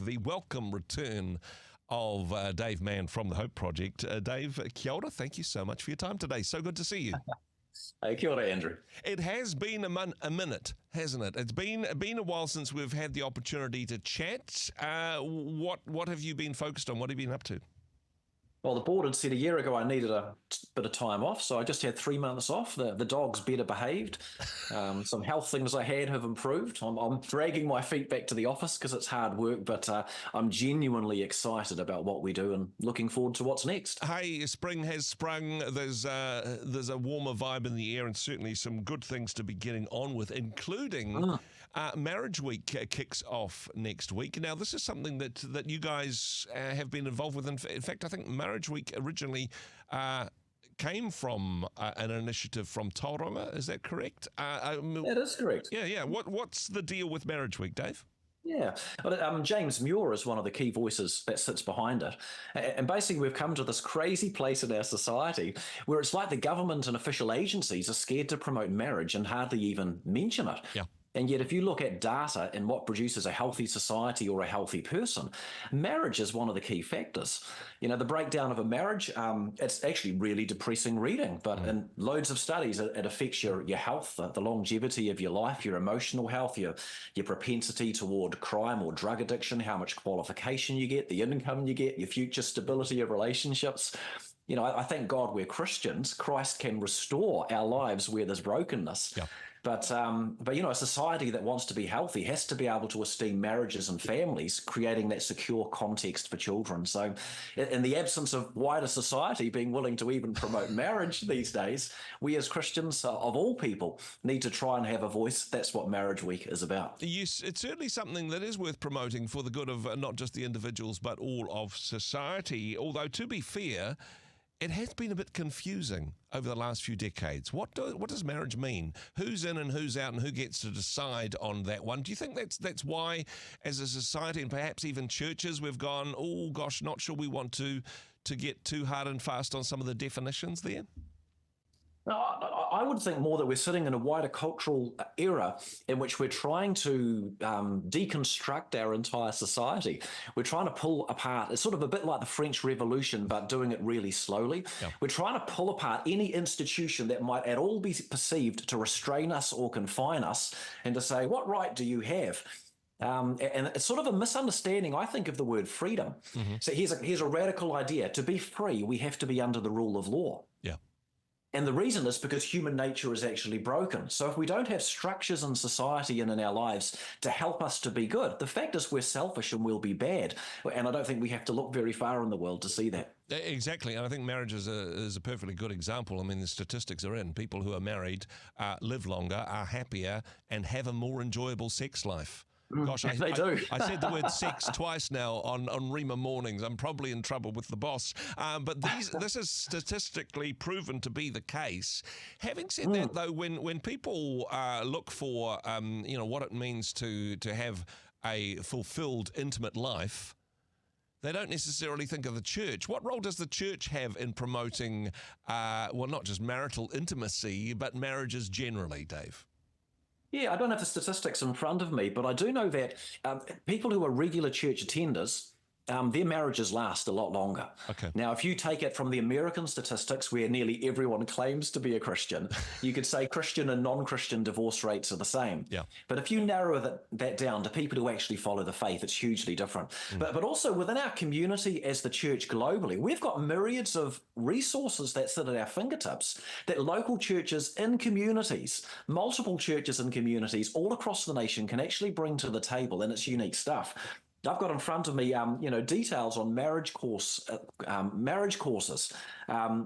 The welcome return of Dave Mann from the Hope Project. Dave, kia ora, thank you so much for your time today. So good to see you. Hey, kia ora, Andrew. It has been a minute, hasn't it? It's been a while since we've had the opportunity to chat. What have you been focused on? What have you been up to? Well, the board had said a year ago I needed a bit of time off, so I just had 3 months off. The dog's better behaved. Some health things I had have improved. I'm dragging my feet back to the office because it's hard work, but I'm genuinely excited about what we do and looking forward to what's next. Hey, spring has sprung. There's a warmer vibe in the air and certainly some good things to be getting on with, including Marriage Week kicks off next week. Now, this is something that you guys have been involved with. In fact, I think Marriage Week originally came from an initiative from Tauranga. Is that correct? That is correct. Yeah. What's the deal with Marriage Week, Dave? Yeah, James Muir is one of the key voices that sits behind it. And basically, we've come to this crazy place in our society where it's like the government and official agencies are scared to promote marriage and hardly even mention it. Yeah. And yet, if you look at data and what produces a healthy society or a healthy person, marriage is one of the key factors. You know, the breakdown of a marriage, it's actually really depressing reading, but in loads of studies, it affects your health, the longevity of your life, your emotional health, your propensity toward crime or drug addiction, how much qualification you get, the income you get, your future stability of relationships. You know, I thank God we're Christians. Christ can restore our lives where there's brokenness. Yeah. But you know, a society that wants to be healthy has to be able to esteem marriages and families, creating that secure context for children. So in the absence of wider society being willing to even promote marriage these days, we as Christians, of all people, need to try and have a voice. That's what Marriage Week is about. Yes, it's certainly something that is worth promoting for the good of not just the individuals, but all of society. Although, to be fair, it has been a bit confusing over the last few decades. What does marriage mean? Who's in and who's out, and who gets to decide on that one? Do you think that's why, as a society and perhaps even churches, we've gone, oh gosh, not sure we want to get too hard and fast on some of the definitions there? No, I would think more that we're sitting in a wider cultural era in which we're trying to deconstruct our entire society. We're trying to pull apart. It's sort of a bit like the French Revolution, but doing it really slowly. Yeah. We're trying to pull apart any institution that might at all be perceived to restrain us or confine us, and to say, what right do you have? And it's sort of a misunderstanding, I think, of the word freedom. Mm-hmm. So here's a radical idea. To be free, we have to be under the rule of law. Yeah. And the reason is because human nature is actually broken. So if we don't have structures in society and in our lives to help us to be good, the fact is we're selfish and we'll be bad. And I don't think we have to look very far in the world to see that. Exactly. And I think marriage is a perfectly good example. I mean, the statistics are in. People who are married live longer, are happier, and have a more enjoyable sex life. Gosh, they do. I said the word sex twice now on Rhema mornings. I'm probably in trouble with the boss. But this is statistically proven to be the case. Having said that, though, when people look for what it means to have a fulfilled, intimate life, they don't necessarily think of the church. What role does the church have in promoting, not just marital intimacy, but marriages generally, Dave? Yeah, I don't have the statistics in front of me, but I do know that people who are regular church attenders, their marriages last a lot longer. Okay. Now, if you take it from the American statistics, where nearly everyone claims to be a Christian, you could say Christian and non-Christian divorce rates are the same. Yeah. But if you narrow that down to people who actually follow the faith, it's hugely different. But also within our community as the church globally, we've got myriads of resources that sit at our fingertips that local churches in communities, multiple churches in communities all across the nation can actually bring to the table, and it's unique stuff. I've got in front of me, details on marriage courses.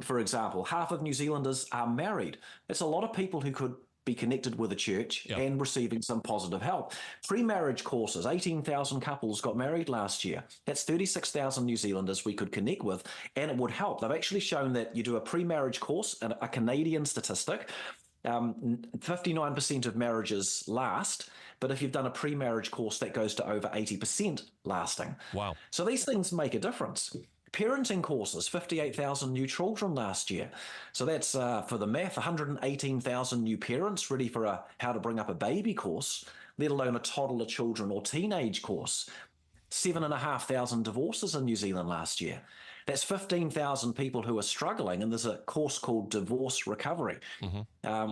For example, half of New Zealanders are married. It's a lot of people who could be connected with a church and receiving some positive help. Pre-marriage courses, 18,000 couples got married last year. That's 36,000 New Zealanders we could connect with, and it would help. They've actually shown that you do a pre-marriage course, a Canadian statistic, 59% of marriages last, but if you've done a pre-marriage course, that goes to over 80% lasting. Wow. So these things make a difference. Parenting courses, 58,000 new children last year. So that's, for the math, 118,000 new parents ready for how to bring up a baby course, let alone a toddler children or teenage course. 7,500 divorces in New Zealand last year. That's 15,000 people who are struggling, and there's a course called Divorce Recovery,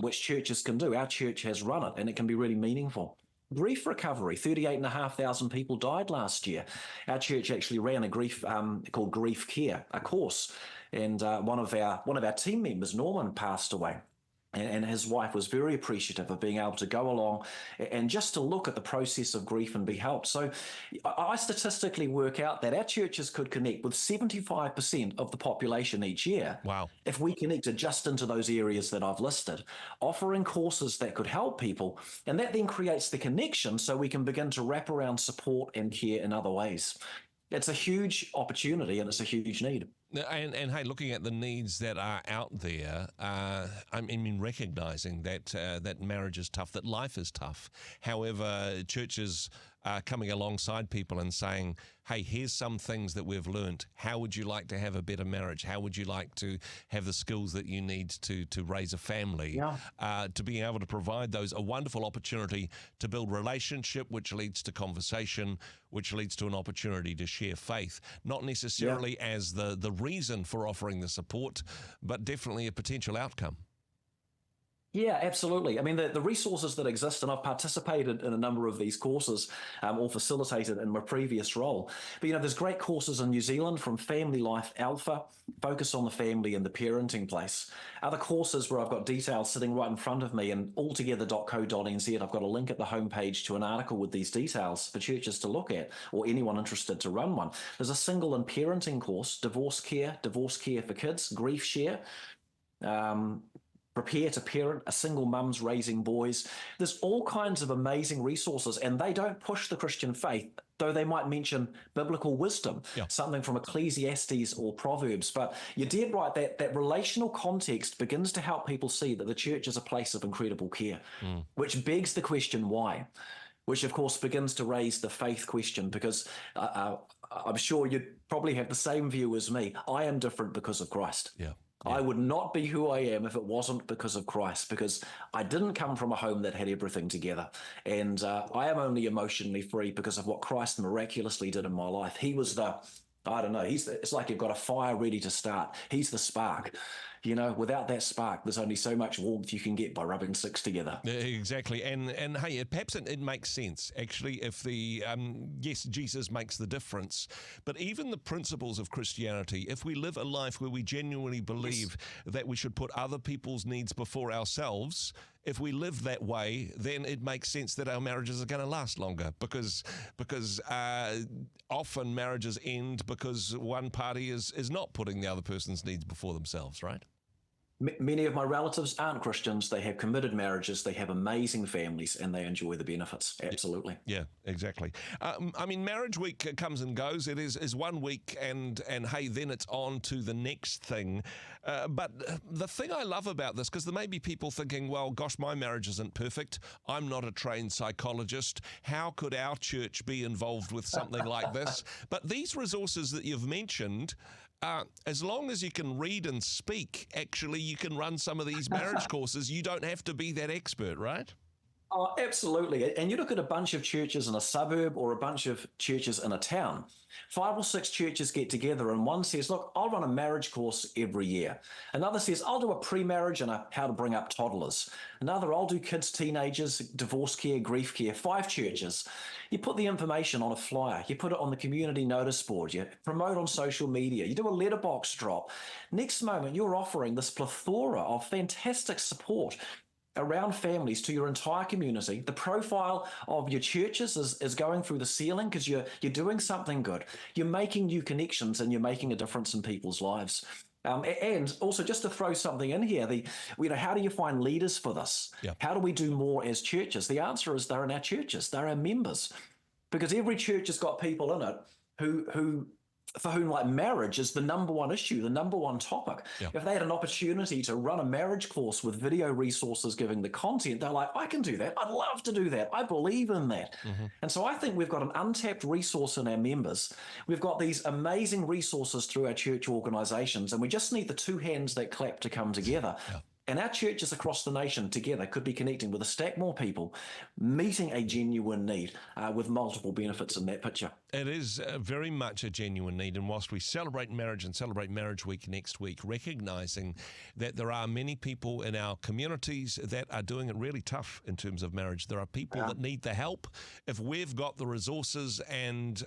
which churches can do. Our church has run it, and it can be really meaningful. Grief recovery, 38,500 people died last year. Our church actually ran a grief called Grief Care, a course, and one of our team members, Norman, passed away. And his wife was very appreciative of being able to go along and just to look at the process of grief and be helped. So I statistically work out that our churches could connect with 75% of the population each year. Wow. If we connected just into those areas that I've listed, offering courses that could help people. And that then creates the connection so we can begin to wrap around support and care in other ways. It's a huge opportunity and it's a huge need. And hey, looking at the needs that are out there, I mean, recognizing that that marriage is tough, that life is tough. However, churches are coming alongside people and saying, hey, here's some things that we've learned. How would you like to have a better marriage? How would you like to have the skills that you need to raise a family? Yeah. To be able to provide those, a wonderful opportunity to build relationship, which leads to conversation, which leads to an opportunity to share faith, not necessarily as the reason for offering the support, but definitely a potential outcome. Yeah, absolutely. I mean, the resources that exist, and I've participated in a number of these courses or facilitated in my previous role. But, there's great courses in New Zealand from Family Life Alpha, focus on the family and the parenting place. Other courses where I've got details sitting right in front of me, and altogether.co.nz, I've got a link at the homepage to an article with these details for churches to look at or anyone interested to run one. There's a single and parenting course, divorce care for kids, grief share, prepare to parent, a single mum's raising boys. There's all kinds of amazing resources, and they don't push the Christian faith, though they might mention biblical wisdom, something from Ecclesiastes or Proverbs. But you're dead right, that relational context begins to help people see that the church is a place of incredible care, which begs the question, why? Which, of course, begins to raise the faith question, because I'm sure you'd probably have the same view as me. I am different because of Christ. Yeah. I would not be who I am if it wasn't because of Christ, because I didn't come from a home that had everything together. And I am only emotionally free because of what Christ miraculously did in my life. He was it's like you've got a fire ready to start. He's the spark. Without that spark, there's only so much warmth you can get by rubbing sticks together. Exactly. And hey, perhaps it makes sense, actually, if yes, Jesus makes the difference, but even the principles of Christianity, if we live a life where we genuinely believe that we should put other people's needs before ourselves, if we live that way, then it makes sense that our marriages are going to last longer, because often marriages end because one party is not putting the other person's needs before themselves, right? Many of my relatives aren't Christians. They have committed marriages, they have amazing families, and they enjoy the benefits. Absolutely. Yeah, exactly. I mean, Marriage Week comes and goes. It is 1 week, and hey, then it's on to the next thing. But the thing I love about this, because there may be people thinking, well, gosh, my marriage isn't perfect. I'm not a trained psychologist. How could our church be involved with something like this? But these resources that you've mentioned, as long as you can read and speak, actually, you can run some of these marriage courses. You don't have to be that expert, right? Oh, absolutely. And you look at a bunch of churches in a suburb or a bunch of churches in a town, 5 or 6 churches get together and one says, look, I'll run a marriage course every year. Another says, I'll do a pre-marriage and a how to bring up toddlers. Another, I'll do kids, teenagers, divorce care, grief care. 5 churches. You put the information on a flyer. You put it on the community notice board. You promote on social media. You do a letterbox drop. Next moment, you're offering this plethora of fantastic support around families to your entire community. The profile of your churches is going through the ceiling because you're doing something good. You're making new connections and you're making a difference in people's lives. And also, just to throw something in here, how do you find leaders for this? Yeah. How do we do more as churches? The answer is they're in our churches. They're our members. Because every church has got people in it who for whom like marriage is the number one issue, the number one topic. Yeah. If they had an opportunity to run a marriage course with video resources giving the content, they're like, I can do that. I'd love to do that. I believe in that. Mm-hmm. And so I think we've got an untapped resource in our members. We've got these amazing resources through our church organizations, and we just need the 2 hands that clap to come together. Yeah. And our churches across the nation together could be connecting with a stack more people, meeting a genuine need with multiple benefits in that picture. It is very much a genuine need. And whilst we celebrate marriage and celebrate Marriage Week next week, recognising that there are many people in our communities that are doing it really tough in terms of marriage. There are people that need the help. If we've got the resources and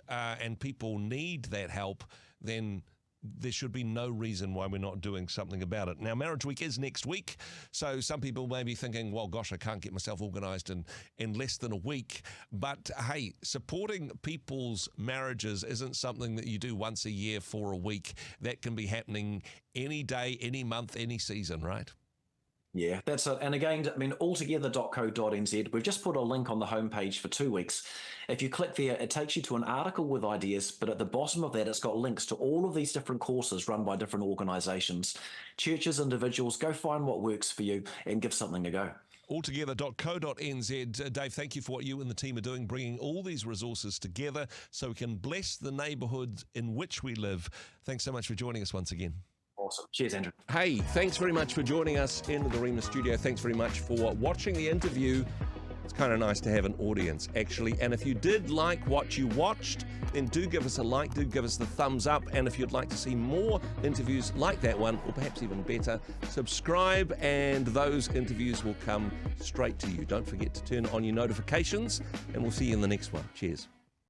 people need that help, then there should be no reason why we're not doing something about it. Now, Marriage Week is next week, so some people may be thinking, well, gosh, I can't get myself organised in less than a week. But hey, supporting people's marriages isn't something that you do once a year for a week. That can be happening any day, any month, any season, right? Yeah, that's it. And again, I mean, altogether.co.nz, we've just put a link on the homepage for 2 weeks. If you click there, it takes you to an article with ideas, but at the bottom of that, it's got links to all of these different courses run by different organizations, churches, individuals. Go find what works for you and give something a go. Altogether.co.nz. Dave, thank you for what you and the team are doing, bringing all these resources together so we can bless the neighbourhood in which we live. Thanks so much for joining us once again. Awesome. Cheers, Andrew. Hey, thanks very much for joining us in the Rhema studio. Thanks very much for watching the interview. It's kind of nice to have an audience, actually. And if you did like what you watched, then do give us a like, do give us the thumbs up. And if you'd like to see more interviews like that one, or perhaps even better, subscribe and those interviews will come straight to you. Don't forget to turn on your notifications, and we'll see you in the next one. Cheers.